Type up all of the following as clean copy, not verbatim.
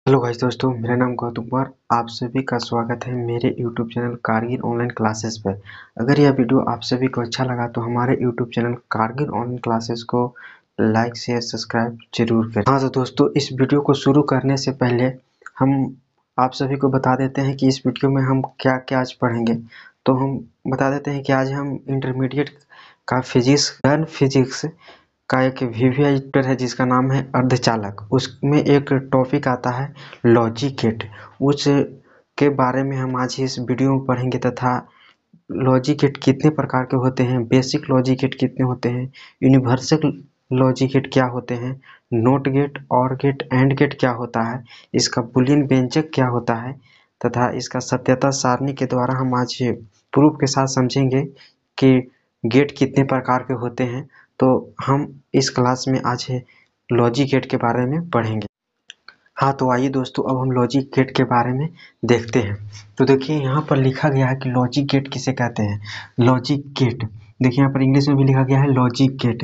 Hello guys दोस्तों, मेरा नाम गौतम कुमार। आप सभी का स्वागत है मेरे YouTube channel Kargil online classes पर। अगर यह वीडियो आप सभी को अच्छा लगा तो हमारे YouTube channel Kargil online classes को लाइक शेयर सब्सक्राइब जरूर करें। हाँ तो दोस्तों, इस वीडियो को शुरू करने से पहले हम आप सभी को बता देते हैं कि इस वीडियो में हम क्या क्या आज पढ़ेंगे। तो हम बता देते हैं कि आज हम इंटरमीडिएट का फिजिक्स का एक वीवीआई ट्यूटर है जिसका नाम है अर्धचालक। उसमें एक टॉपिक आता है लॉजिक गेट। उस के बारे में हम आज इस वीडियो में पढ़ेंगे तथा लॉजिक गेट कितने प्रकार के होते हैं, बेसिक लॉजिक गेट कितने होते हैं, यूनिवर्सल लॉजिक गेट क्या होते हैं, note gate, OR gate, AND gate क्या होता है, इसका बूलियन व्यंजक क्या होता है तथा इसका सत्यता सारणी के द्वारा हम आज प्रूफ के साथ समझेंगे कि गेट कितने प्रकार के होते हैं। तो हम इस क्लास में आज लॉजिक गेट के बारे में पढ़ेंगे। हाँ तो आइए दोस्तों, अब हम लॉजिक गेट के बारे में देखते हैं। तो देखिए यहाँ पर लिखा गया है कि लॉजिक गेट किसे कहते हैं। लॉजिक गेट देखिए यहाँ पर इंग्लिश में भी लिखा गया है लॉजिक गेट।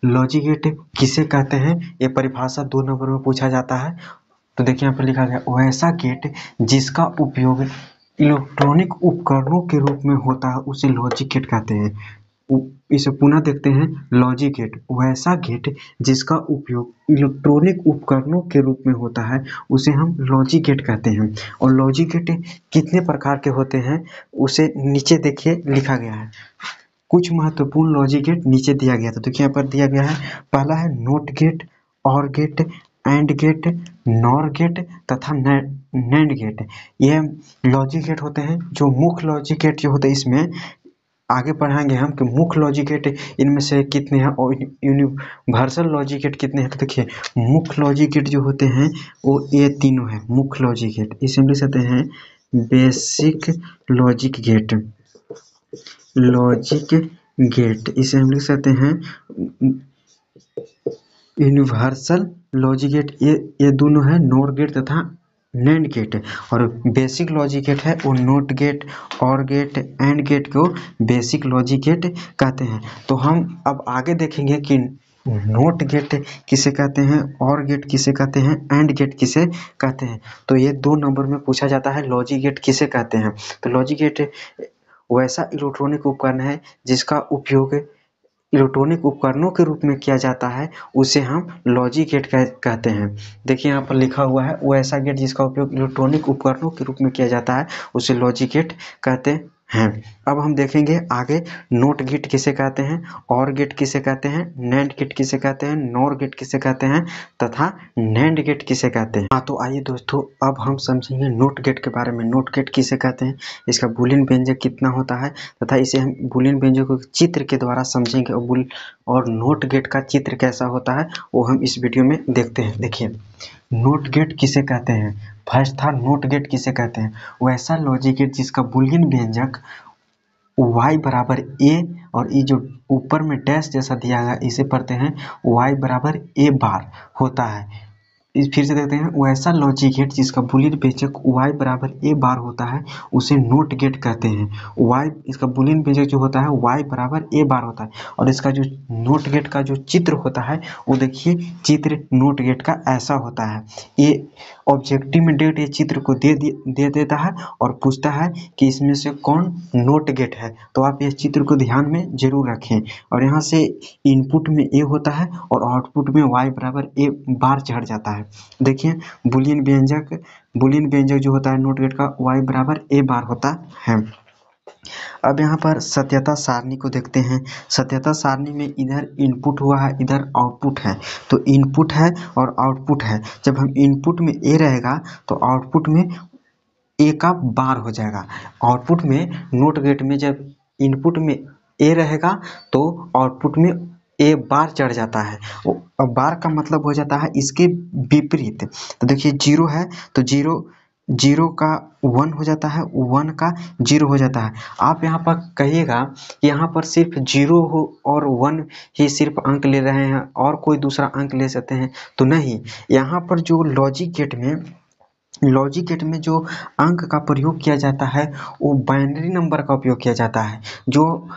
लॉजिक गेट किसे कहते हैं, ये परिभाषा 2 नंबर में पूछा जाता है। तो देखिए यहाँ पर लिखा गया वैसा गेट जिसका उपयोग इलेक्ट्रॉनिक उपकरणों के रूप में होता है उसे लॉजिक गेट कहते हैं। इसे पुनः देखते हैं, लॉजिक गेट वैसा गेट जिसका उपयोग इलेक्ट्रॉनिक उपकरणों के रूप में होता है उसे हम लॉजिक गेट कहते हैं। और लॉजिक गेट कितने प्रकार के होते हैं उसे नीचे देखिए लिखा गया है। कुछ महत्वपूर्ण लॉजिक गेट नीचे दिया गया। तो देखिए यहाँ पर दिया गया है, पहला है NOT gate, OR gate, AND gate, NOR gate तथा नैंड गेट। ये लॉजिक गेट होते हैं। जो मुख्य लॉजिक गेट जो होते हैं इसमें आगे पढ़ाएंगे हम कि मुख्य लॉजिक गेट इनमें से कितने हैं और यूनिवर्सल लॉजिक गेट कितने हैं। तो देखिए मुख्य लॉजिक गेट जो होते हैं वो ये तीनों हैं। मुख्य लॉजिक गेट इसे हम लिख सकते हैं basic logic gate, logic gate इसे हम लिख सकते हैं यूनिवर्सल लॉजिक गेट। ये दोनों है नॉर गेट तथा नैंड गेट। और बेसिक लॉजिक गेट है वो note gate, OR gate, AND gate को बेसिक लॉजिक गेट कहते हैं। तो हम अब आगे देखेंगे कि नोट गेट किसे कहते हैं, और गेट किसे कहते हैं, एंड गेट किसे कहते हैं। तो ये 2 नंबर में पूछा जाता है लॉजिक गेट किसे कहते हैं। तो लॉजिक गेट वैसा इलेक्ट्रॉनिक उपकरण है जिसका उपयोग इलेक्ट्रॉनिक उपकरणों के रूप में किया जाता है उसे हम लॉजिक गेट कहते हैं। देखिए यहाँ पर लिखा हुआ है वो ऐसा गेट जिसका उपयोग इलेक्ट्रॉनिक उपकरणों के रूप में किया जाता है उसे लॉजिक गेट कहते हैं। अब हम देखेंगे आगे नोट गेट किसे कहते हैं, और गेट किसे कहते हैं, नैंड गेट किसे कहते हैं, नॉर गेट किसे कहते हैं तथा नैंड गेट किसे कहते हैं। हाँ तो आइए दोस्तों, अब हम समझेंगे नोट गेट के बारे में। नोट गेट किसे कहते हैं, इसका बूलियन व्यंजक कितना होता है तथा इसे हम बूलियन व्यंजक को चित्र के द्वारा समझेंगे। और नोट गेट का चित्र कैसा होता है वो हम इस वीडियो में देखते हैं। देखिए नोट गेट किसे कहते हैं। फर्स्ट था नोट गेट किसे कहते हैं, वैसा लॉजिक गेट जिसका बूलियन व्यंजक y बराबर a, और ये जो ऊपर में डैश जैसा दिया गया इसे पढ़ते हैं y बराबर a बार होता है। इस फिर से देखते हैं, वैसा लॉजिक गेट जिसका बूलियन व्यंजक y बराबर a बार होता है उसे नोट गेट कहते हैं। y इसका बूलियन व्यंजक जो होता है y बराबर a बार होता है। और इसका जो नोट गेट का जो चित्र होता है वो देखिए चित्र नोट गेट का ऐसा होता है। ये ऑब्जेक्टिव में डेट ये चित्र को दे देता है और पूछता है कि इसमें से कौन नोट गेट है। तो आप ये चित्र को ध्यान में जरूर रखें। और यहाँ से इनपुट में a होता है और आउटपुट में y बराबर a बार चढ़ जाता है। देखिए बूलियन व्यंजक जो होता है नोट गेट का y बराबर a बार होता है। अब यहाँ पर सत्यता सारणी को देखते हैं। सत्यता सारणी में इधर इनपुट हुआ है, इधर आउटपुट है। तो इनपुट है और आउटपुट है। जब हम इनपुट में a रहेगा तो आउटपुट में a का बार हो जाएगा। आउटपुट में नोट गेट में जब इनपुट में a रहेगा तो आउटपुट में a बार चढ़ जाता है। अब बार का मतलब हो जाता है इसके विपरीत। तो देखिए 0 है तो 0 का 1 हो जाता है, 1 का 0 हो जाता है। आप यहाँ पर कहिएगा कि यहाँ पर सिर्फ 0 हो और 1 ही सिर्फ अंक ले रहे हैं और कोई दूसरा अंक ले सकते हैं, तो नहीं। यहाँ पर जो लॉजिक गेट में जो अंक का प्रयोग किया जाता है वो बाइनरी नंबर का उपयोग किया जाता है। जो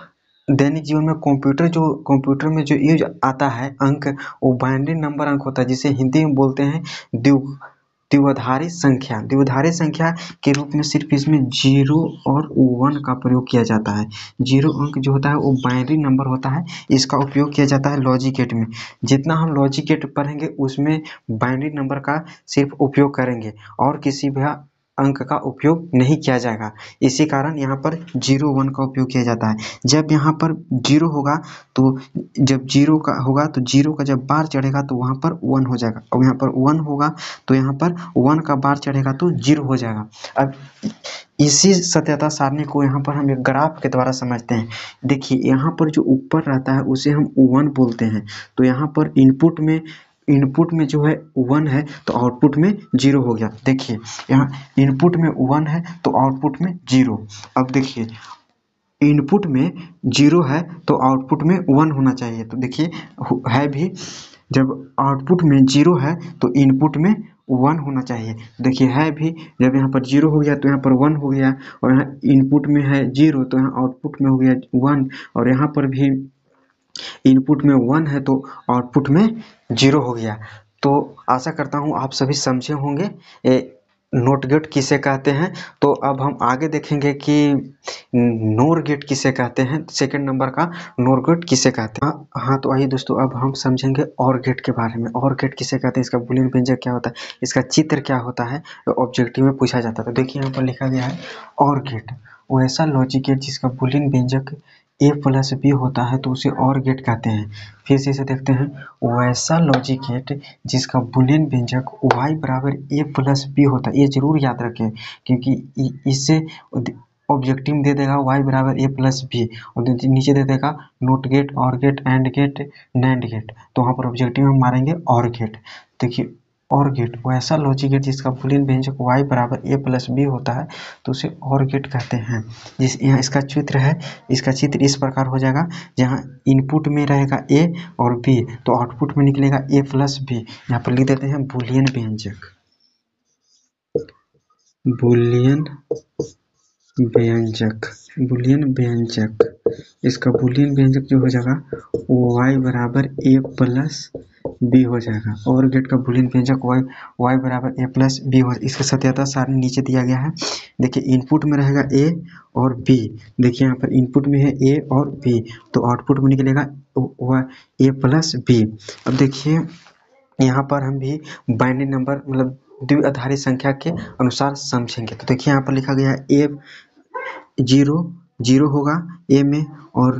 दैनिक जीवन में कंप्यूटर में जो यूज आता है अंक, वो बाइनरी नंबर अंक होता है जिसे हिंदी में बोलते हैं द्विआधारी संख्या के रूप में सिर्फ इसमें 0 और 1 का प्रयोग किया जाता है। 0 अंक जो होता है वो बाइनरी नंबर होता है, इसका उपयोग किया जाता है लॉजिक गेट में। जितना हम लॉजिक गेट पढ़ेंगे उसमें बाइनरी नंबर का सिर्फ उपयोग करेंगे और किसी भी अंक का उपयोग नहीं किया जाएगा। इसी कारण यहाँ पर 0 1 का उपयोग किया जाता है। जब यहाँ पर 0 होगा तो जब 0 का होगा तो 0 का जब बार चढ़ेगा तो वहाँ पर 1 हो जाएगा, और यहाँ पर 1 होगा तो यहाँ पर 1 का बार चढ़ेगा तो 0 हो जाएगा। अब इसी सत्यता सारणी को यहाँ पर हम एक ग्राफ के द्वारा समझते हैं। देखिए यहाँ पर जो ऊपर रहता है उसे हम 1 बोलते हैं। तो यहाँ पर इनपुट में जो है 1 है तो आउटपुट में 0 हो गया। देखिए यहाँ इनपुट में 1 है तो आउटपुट में 0। अब देखिए इनपुट में 0 है तो आउटपुट में 1 होना चाहिए। तो देखिए है भी, जब आउटपुट में 0 है तो इनपुट में 1 होना चाहिए। देखिए है भी, जब यहाँ पर 0 हो गया तो यहाँ पर 1 हो गया, और यहाँ इनपुट में है 0 तो यहाँ आउटपुट में हो गया 1, और यहाँ पर भी इनपुट में 1 है तो आउटपुट में 0 हो गया। तो आशा करता हूँ आप सभी समझे होंगे नोट गेट किसे कहते हैं। तो अब हम आगे देखेंगे कि नोर गेट किसे कहते हैं, सेकंड नंबर का नोर गेट किसे कहते हैं। हाँ तो आइए दोस्तों अब हम समझेंगे और गेट के बारे में। और गेट किसे कहते हैं, इसका बूलियन व्यंजक क्या होता है, इसका चित्र क्या होता है, ऑब्जेक्टिव में पूछा जाता है। तो देखिए यहाँ पर लिखा गया है और गेट वो ऐसा लॉजिक गेट जिसका बूलियन व्यंजक a+b होता है तो उसे और गेट कहते हैं। फिर से इसे देखते हैं, वैसा लॉजिक गेट जिसका बूलियन व्यंजक y बराबर a+b होता है। ये जरूर याद रखें क्योंकि इससे ऑब्जेक्टिव में दे देगा y बराबर a+b और नीचे दे देगा NOT gate, OR gate, AND gate, NAND gate. तो वहाँ पर ऑब्जेक्टिव में मारेंगे और गेट। देखिए और गेट वैसा लॉजिक गेट जिसका बूलियन व्यंजक y बराबर a+b होता है तो उसे और गेट कहते हैं। यहाँ इसका चित्र है, इसका चित्र इस प्रकार हो जाएगा, जहाँ इनपुट में रहेगा a और b तो आउटपुट में निकलेगा a+b। यहाँ पर लिख देते हैं बूलियन व्यंजक। बूलियन व्यंजक इसका बूलियन व्यंजक जो हो जाएगा y बराबर a+b हो जाएगा। और गेट का बूलियन व्यंजक y बराबर a+b हो। इसका सत्यता सारणी नीचे दिया गया है। देखिए इनपुट में रहेगा a और b। देखिए यहाँ पर इनपुट में है a और b तो आउटपुट में निकलेगा a+b। अब देखिए यहाँ पर हम भी बाइनरी नंबर मतलब द्विआधारी संख्या के अनुसार समझेंगे। तो देखिए यहाँ पर लिखा गया है a 0 होगा a में और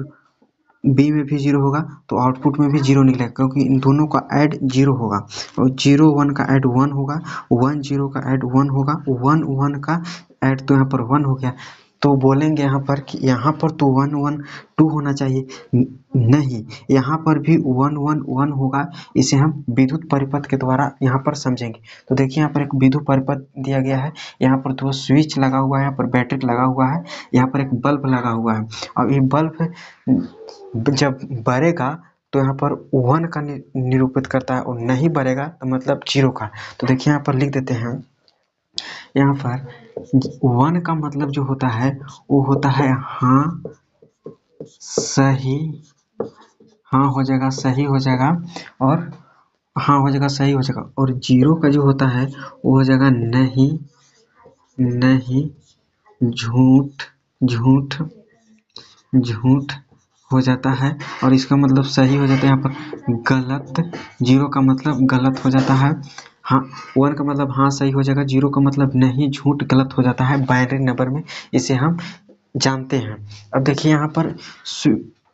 b में भी 0 होगा तो आउटपुट में भी 0 निकलेगा, क्योंकि इन दोनों का ऐड 0 होगा। और 0 1 का ऐड 1 होगा, 1 0 का ऐड 1 होगा, 1 1 का ऐड तो यहाँ पर 1 हो गया। तो बोलेंगे यहाँ पर कि यहाँ पर तो 1 1 2 होना चाहिए, नहीं, यहाँ पर भी 1 1 1 होगा। इसे हम विद्युत परिपथ के द्वारा यहाँ पर समझेंगे। तो देखिए यहाँ पर एक विद्युत परिपथ दिया गया है, यहाँ पर 2 स्विच लगा हुआ है, यहाँ पर बैटरी लगा हुआ है, यहाँ पर एक बल्ब लगा हुआ है। अब ये बल्ब जब बढ़ेगा तो यहाँ पर 1 का निरूपित करता है, और नहीं बढ़ेगा तो मतलब 0 का। तो देखिए यहाँ पर लिख देते हैं, यहाँ पर 1 का मतलब जो होता है वो होता है हाँ सही, हाँ हो जाएगा, सही हो जाएगा, और हाँ हो जाएगा, सही हो जाएगा। और 0 का जो होता है वो हो जाएगा नहीं, नहीं, झूठ, झूठ, झूठ हो जाता है, और इसका मतलब सही हो जाता है। यहाँ पर गलत, 0 का मतलब गलत हो जाता है, हाँ 1 का मतलब हाँ सही हो जाएगा, 0 का मतलब नहीं, झूठ, गलत हो जाता है बाइनरी नंबर में, इसे हम जानते हैं। अब देखिए यहाँ पर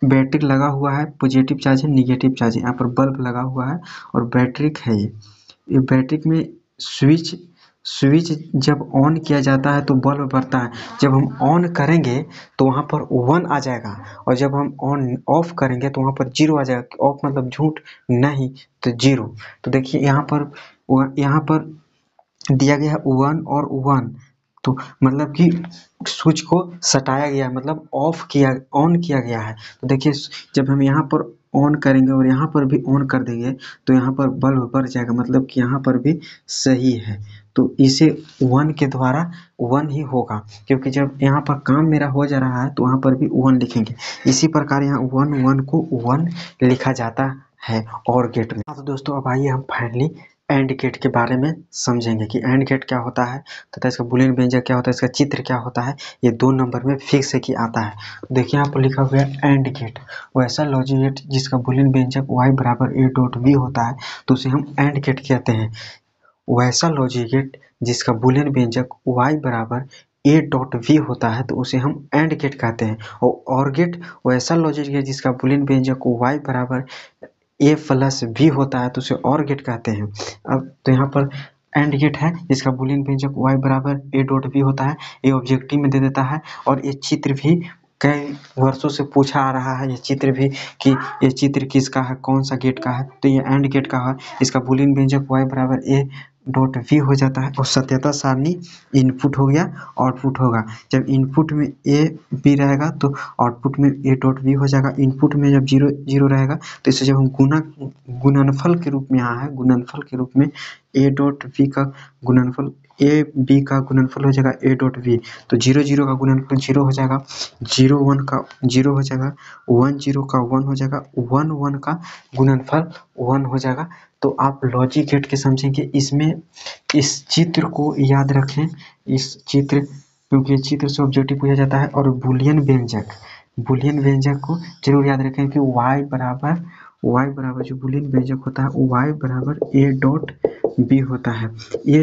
बैटरी लगा हुआ है, पॉजिटिव चार्ज है, निगेटिव चार्ज है, यहाँ पर बल्ब लगा हुआ है और बैटरी है। ये बैटरी में स्विच जब ऑन किया जाता है तो बल्ब बढ़ता है, जब हम ऑन करेंगे तो वहाँ पर 1 आ जाएगा, और जब हम ऑन ऑफ करेंगे तो वहाँ पर 0 आ जाएगा। ऑफ मतलब झूठ, नहीं तो 0। तो देखिए यहाँ पर दिया गया है 1 और 1, तो मतलब कि स्विच को सटाया गया, मतलब ऑन किया गया है। तो देखिए जब हम यहाँ पर ऑन करेंगे और यहाँ पर भी ऑन कर देंगे तो यहाँ पर बल्ब बढ़ जाएगा, मतलब कि यहाँ पर भी सही है। तो इसे 1 के द्वारा 1 ही होगा, क्योंकि जब यहाँ पर काम मेरा हो जा रहा है तो वहाँ पर भी 1 लिखेंगे। इसी प्रकार यहाँ 1 1 को 1 लिखा जाता है और गेट में। तो दोस्तों अब आइए हम फाइनली एंड गेट के बारे में समझेंगे कि एंड गेट क्या होता है तथा इसका बूलियन व्यंजक क्या होता है, इसका चित्र क्या होता है। ये 2 नंबर में फिक्स है कि आता है। देखिए यहाँ पर लिखा हुआ है एंड गेट, वैसा लॉजिक गेट जिसका बूलियन व्यंजक y बराबर a डॉट v होता है तो उसे हम एंड गेट कहते हैं। वैसा लॉजिक गेट जिसका बूलियन व्यंजक y बराबर a डॉट v होता है तो उसे हम एंड गेट कहते हैं। और गेट वैसा लॉजिक गेट जिसका बूलियन व्यंजक y बराबर a प्लस b होता है तो उसे और गेट कहते हैं। अब तो यहाँ पर एंड गेट है जिसका बूलियन व्यंजक y बराबर a डॉट v होता है, ये ऑब्जेक्टिव में दे देता है। और ये चित्र भी कई वर्षों से पूछा आ रहा है, ये चित्र भी कि ये चित्र किसका है, कौन सा गेट का है, तो ये एंड गेट का है। इसका बूलियन व्यंजक y बराबर a डॉट v हो जाता है और सत्यता सारणी इनपुट हो गया, आउटपुट होगा। जब इनपुट में a b रहेगा तो आउटपुट में a डॉट v हो जाएगा। इनपुट में जब 0 0 रहेगा तो इसे जब हम गुणनफल के रूप में यहाँ है, गुणनफल के रूप में a डॉट v का गुणनफल a b का गुणनफल हो जाएगा a डॉट v, तो 0 0 का गुणनफल 0 हो जाएगा, 0 1 का 0 हो जाएगा, 1 0 का 1 हो जाएगा, 1 1 का गुणनफल 1 हो जाएगा। तो आप लॉजिक गेट के समझेंगे इसमें इस चित्र को याद रखें, इस चित्र क्योंकि चित्र से ऑब्जेक्टिव पूछा जाता है। और बूलियन व्यंजक को जरूर याद रखें कि y बराबर जो बूलियन व्यंजक होता है y बराबर a डॉट b होता है। ये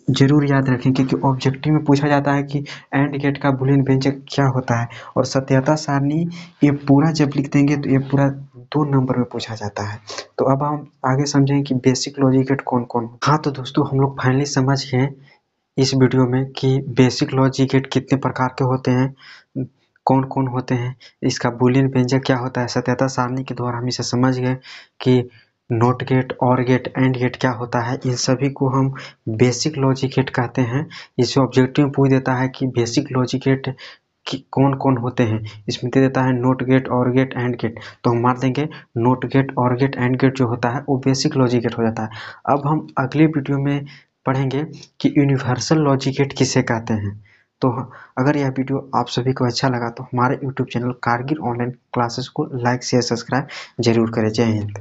जरूर याद रखें क्योंकि ऑब्जेक्टिव में पूछा जाता है कि एंड गेट का बूलियन व्यंजक क्या होता है। और सत्यता सारणी ये पूरा जब लिख देंगे तो ये पूरा 2 नंबर में पूछा जाता है। तो अब हम आगे समझेंगे कि बेसिक लॉजिक गेट कौन कौन। हाँ तो दोस्तों हम लोग फाइनली समझ गए इस वीडियो में कि बेसिक लॉजिक गेट कितने प्रकार के होते हैं, कौन कौन होते हैं, इसका बूलियन व्यंजक क्या होता है। सत्यता सारणी के द्वारा हम इसे समझ गए कि not gate, OR gate, AND gate क्या होता है। इन सभी को हम बेसिक लॉजिक गेट कहते हैं। इसे ऑब्जेक्टिव में पूछ देता है कि बेसिक लॉजिक गेट कौन कौन होते हैं, इसमें दे देता है not gate, OR gate, AND gate, तो हम मार देंगे not gate, OR gate, AND gate जो होता है वो बेसिक लॉजिक गेट हो जाता है। अब हम अगले वीडियो में पढ़ेंगे कि यूनिवर्सल लॉजिक गेट किसे कहते हैं। तो अगर यह वीडियो आप सभी को अच्छा लगा तो हमारे YouTube channel Kargil online classes को लाइक शेयर सब्सक्राइब जरूर करें। जय हिंद।